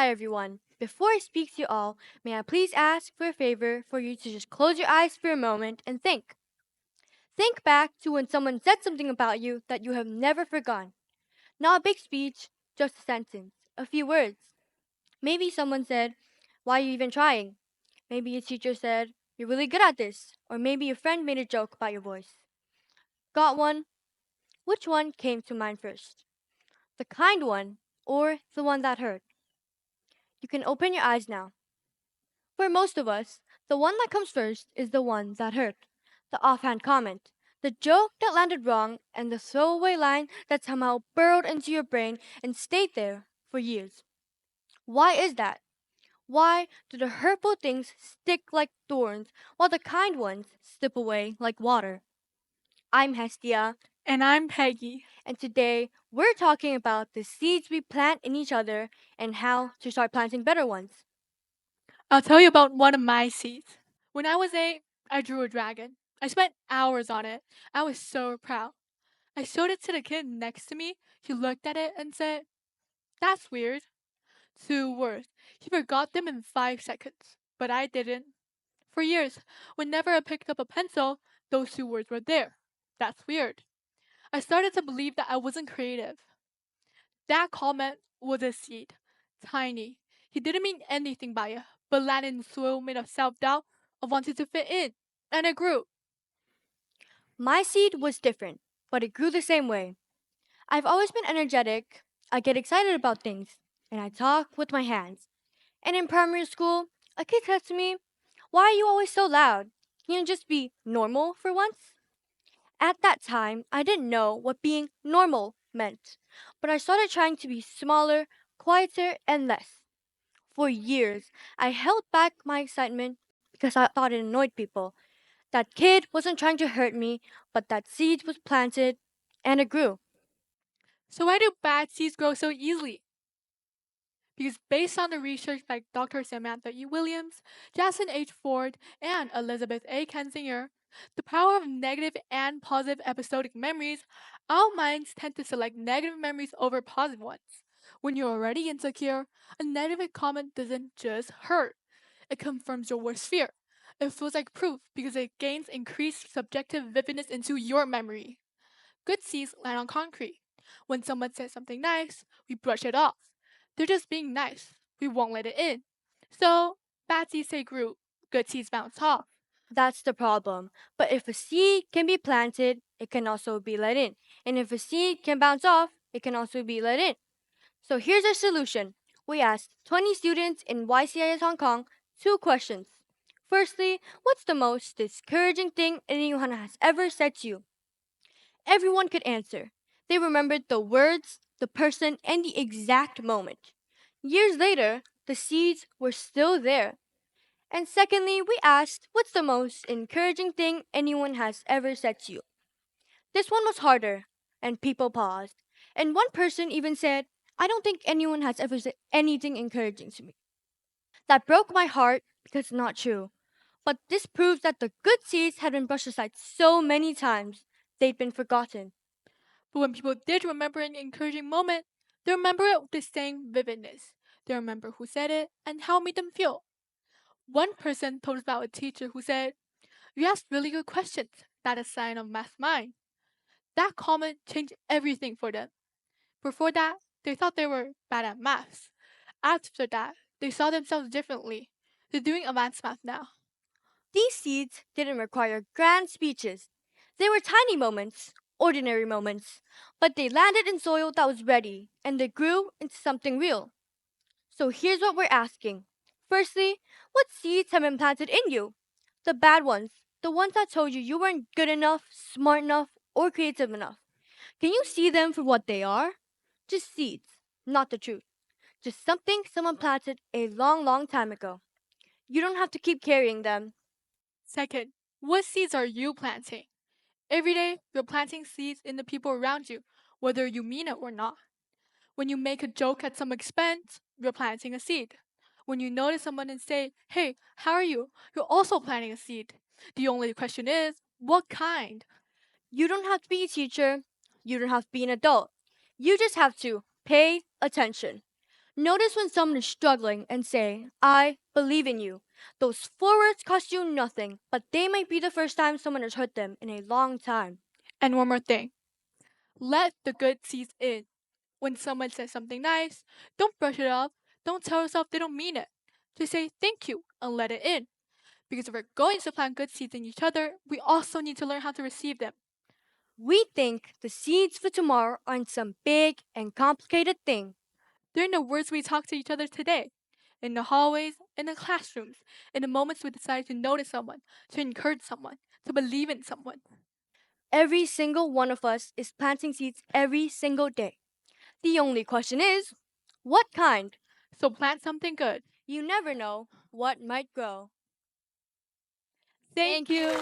Hi everyone. Before I speak to you all, may I please ask for a favor for you to just close your eyes for a moment and think. Think back to when someone said something about you that you have never forgotten. Not a big speech, just a sentence, a few words. Maybe someone said, "Why are you even trying?" Maybe a teacher said, "You're really good at this." Or maybe a friend made a joke about your voice. Got one? Which one came to mind first? The kind one or the one that hurt? You can open your eyes now. For most of us, the one that comes first is the one that hurt. The offhand comment, the joke that landed wrong, and the throwaway line that somehow burrowed into your brain and stayed there for years. Why is that? Why do the hurtful things stick like thorns while the kind ones slip away like water? I'm Hestia, And I'm Peggy. and today we're talking about the seeds we plant in each other and how to start planting better ones. I'll tell you about one of my seeds. When I was 8, I drew a dragon. I spent hours on it. I was so proud. I showed it to the kid next to me. He looked at it and said, "That's weird." 2 words. He forgot them in 5 seconds. But I didn't. For years, whenever I picked up a pencil, those 2 words were there. That's weird. I started to believe that I wasn't creative. That comment was a seed. Tiny. He didn't mean anything by it, but landed in soil made of self doubt, of wanting to fit in. And it grew. My seed was different, but it grew the same way. I've always been energetic. I get excited about things, and I talk with my hands. And in primary school, a kid said to me, "Why are you always so loud? Can you just be normal for once?" At that time, I didn't know what being normal meant, but I started trying to be smaller, quieter, and less. For years, I held back my excitement because I thought it annoyed people. That kid wasn't trying to hurt me, but that seed was planted, and it grew. So why do bad seeds grow so easily? Because based on the research by Dr. Samantha E. Williams, Jason H. Ford, and Elizabeth A. Kensinger, the power of negative and positive episodic memories, our minds tend to select negative memories over positive ones. When you're already insecure, a negative comment doesn't just hurt, it confirms your worst fear. It feels like proof because it gains increased subjective vividness into your memory. Good seeds land on concrete. When someone says something nice, we brush it off. They're just being nice. We won't let it in. So, bad seeds take root. Good seeds bounce off. That's the problem. But if a seed can be planted, it can also be let in. And if a seed can bounce off, it can also be let in. So here's our solution. We asked 20 students in YCIS Hong Kong 2 questions. Firstly, what's the most discouraging thing anyone has ever said to you? Everyone could answer. They remembered the words, the person, and the exact moment. Years later, the seeds were still there. And secondly, we asked, what's the most encouraging thing anyone has ever said to you? This one was harder, and people paused. And one person even said, "I don't think anyone has ever said anything encouraging to me." That broke my heart because it's not true. But this proves that the good seeds had been brushed aside so many times, they'd been forgotten. But when people did remember an encouraging moment, they remember it with the same vividness. They remember who said it and how it made them feel. One person told us about a teacher who said, "You asked really good questions. That is a sign of math mind." That comment changed everything for them. Before that, they thought they were bad at maths. After that, they saw themselves differently. They're doing advanced math now. These seeds didn't require grand speeches. They were tiny moments, ordinary moments, but they landed in soil that was ready, and they grew into something real. So here's what we're asking. Firstly, what seeds have been planted in you? The bad ones, the ones that told you you weren't good enough, smart enough, or creative enough. Can you see them for what they are? Just seeds, not the truth. Just something someone planted a long, long time ago. You don't have to keep carrying them. Second, what seeds are you planting? Every day, you're planting seeds in the people around you, whether you mean it or not. When you make a joke at some expense, you're planting a seed. When you notice someone and say, "Hey, how are you?" you're also planting a seed. The only question is, what kind? You don't have to be a teacher. You don't have to be an adult. You just have to pay attention. Notice when someone is struggling and say, I believe in you. Those 4 words cost you nothing, but they might be the first time someone has hurt them in a long time. And one more thing, let the good seeds in. When someone says something nice, don't brush it off. Don't tell yourself they don't mean it. Just say thank you and let it in. Because if we're going to plant good seeds in each other, we also need to learn how to receive them. We think the seeds for tomorrow aren't some big and complicated thing. They're in the words we talk to each other today, in the hallways, in the classrooms, in the moments we decide to notice someone, to encourage someone, to believe in someone. Every single one of us is planting seeds every single day. The only question is, what kind? So plant something good. You never know what might grow. Thank you.